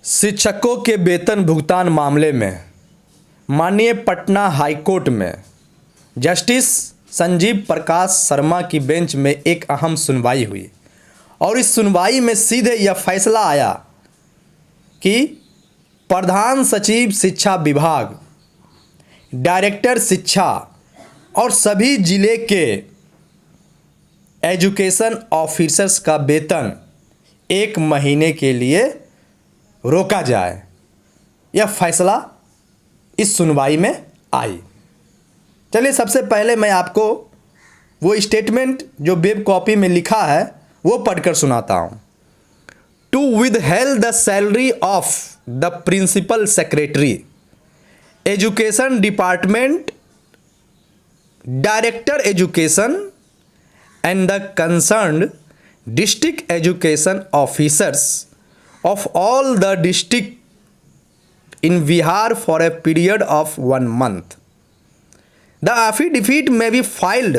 शिक्षकों के वेतन भुगतान मामले में माननीय पटना हाईकोर्ट में जस्टिस संजीव प्रकाश शर्मा की बेंच में एक अहम सुनवाई हुई और इस सुनवाई में सीधे यह फैसला आया कि प्रधान सचिव शिक्षा विभाग, डायरेक्टर शिक्षा और सभी जिले के एजुकेशन ऑफिसर्स का वेतन 1 महीने के लिए रोका जाए। यह फैसला इस सुनवाई में आई। चलिए सबसे पहले मैं आपको वो स्टेटमेंट जो वेब कॉपी में लिखा है वो पढ़कर सुनाता हूँ। To withheld the salary of the principal secretary, education department, director education and the concerned district education officers of all the district in Bihar for a period of 1 month. The affidavit may be filed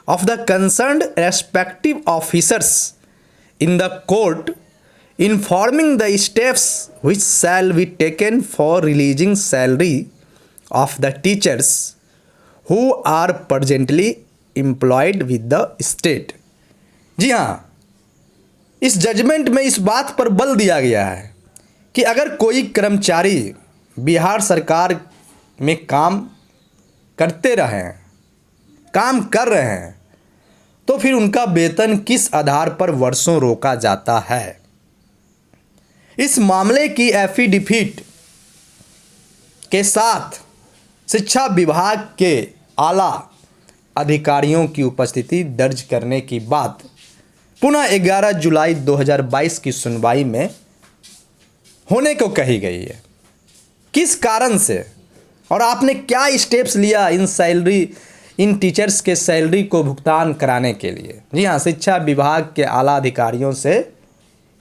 of the concerned respective officers in the court informing the steps which shall be taken for releasing salary of the teachers who are presently employed with the state. जी हाँ, इस judgement में इस बात पर बल दिया गया है कि अगर कोई कर्मचारी बिहार सरकार में काम कर रहे हैं तो फिर उनका वेतन किस आधार पर वर्षों रोका जाता है। इस मामले की एफिडेविट के साथ शिक्षा विभाग के आला अधिकारियों की उपस्थिति दर्ज करने की बात पुनः 11 जुलाई 2022 की सुनवाई में होने को कही गई है। किस कारण से और आपने क्या स्टेप्स लिया इन टीचर्स के सैलरी को भुगतान कराने के लिए। जी हाँ, शिक्षा विभाग के आला अधिकारियों से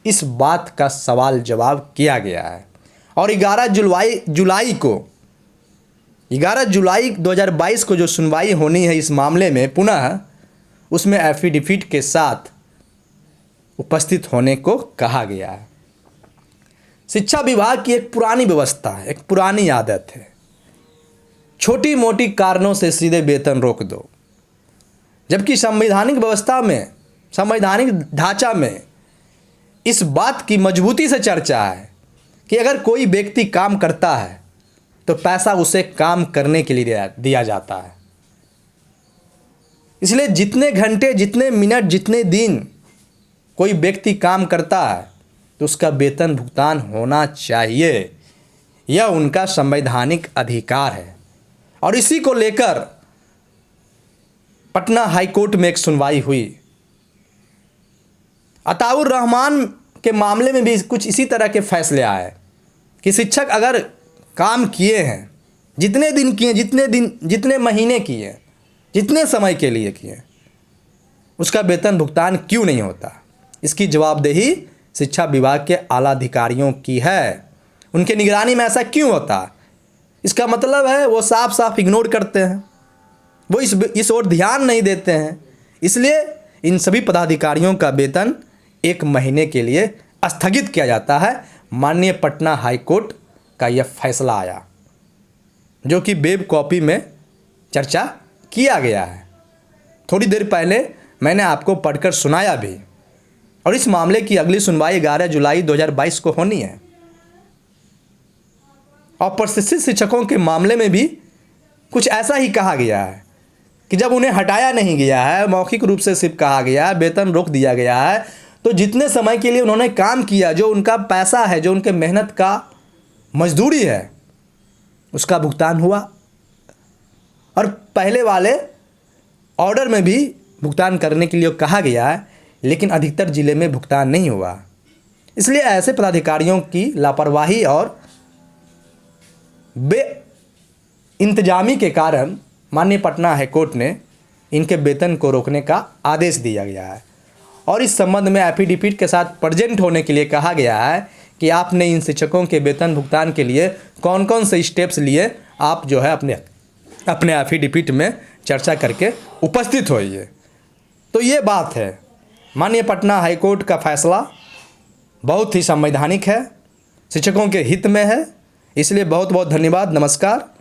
इस बात का सवाल जवाब किया गया है और 11 जुलाई 2022 को जो सुनवाई होनी है इस मामले में पुनः उसमें एफिडेविट के साथ उपस्थित होने को कहा गया है। शिक्षा विभाग की एक पुरानी व्यवस्था है, एक पुरानी आदत है, छोटी मोटी कारणों से सीधे वेतन रोक दो। जबकि संवैधानिक व्यवस्था में, संवैधानिक ढांचा में इस बात की मजबूती से चर्चा है कि अगर कोई व्यक्ति काम करता है तो पैसा उसे काम करने के लिए दिया जाता है। इसलिए जितने घंटे, जितने मिनट, जितने दिन कोई व्यक्ति काम करता है तो उसका वेतन भुगतान होना चाहिए। यह उनका संवैधानिक अधिकार है और इसी को लेकर पटना हाईकोर्ट में एक सुनवाई हुई। अताउर रहमान के मामले में भी कुछ इसी तरह के फैसले आए कि शिक्षक अगर काम किए हैं, जितने दिन किए, जितने महीने किए, जितने समय के लिए किए, उसका वेतन भुगतान क्यों नहीं होता। इसकी जवाबदेही शिक्षा विभाग के आला अधिकारियों की है। उनके निगरानी में ऐसा क्यों होता। इसका मतलब है वो साफ साफ इग्नोर करते हैं, वो इस ओर ध्यान नहीं देते हैं। इसलिए इन सभी पदाधिकारियों का वेतन 1 महीने के लिए स्थगित किया जाता है। माननीय पटना हाईकोर्ट का यह फैसला आया जो कि वेब कॉपी में चर्चा किया गया है। थोड़ी देर पहले मैंने आपको पढ़कर सुनाया भी और इस मामले की अगली सुनवाई 11 जुलाई 2022 को होनी है। और प्रशिक्षित शिक्षकों के मामले में भी कुछ ऐसा ही कहा गया है कि जब उन्हें हटाया नहीं गया है, मौखिक रूप से सिर्फ कहा गया है, वेतन रोक दिया गया है, तो जितने समय के लिए उन्होंने काम किया, जो उनका पैसा है, जो उनके मेहनत का मजदूरी है, उसका भुगतान हुआ। और पहले वाले ऑर्डर में भी भुगतान करने के लिए कहा गया है, लेकिन अधिकतर जिले में भुगतान नहीं हुआ। इसलिए ऐसे पदाधिकारियों की लापरवाही और बेइंतजामी के कारण माननीय पटना हाईकोर्ट ने इनके वेतन को रोकने का आदेश दिया गया है और इस संबंध में एफिडेविट के साथ प्रेजेंट होने के लिए कहा गया है कि आपने इन शिक्षकों के वेतन भुगतान के लिए कौन कौन से स्टेप्स लिए, आप जो है अपने एफिडेविट में चर्चा करके उपस्थित होइए। तो ये बात है। माननीय पटना हाईकोर्ट का फैसला बहुत ही संवैधानिक है शिक्षकों के हित में है। इसलिए बहुत बहुत धन्यवाद। नमस्कार।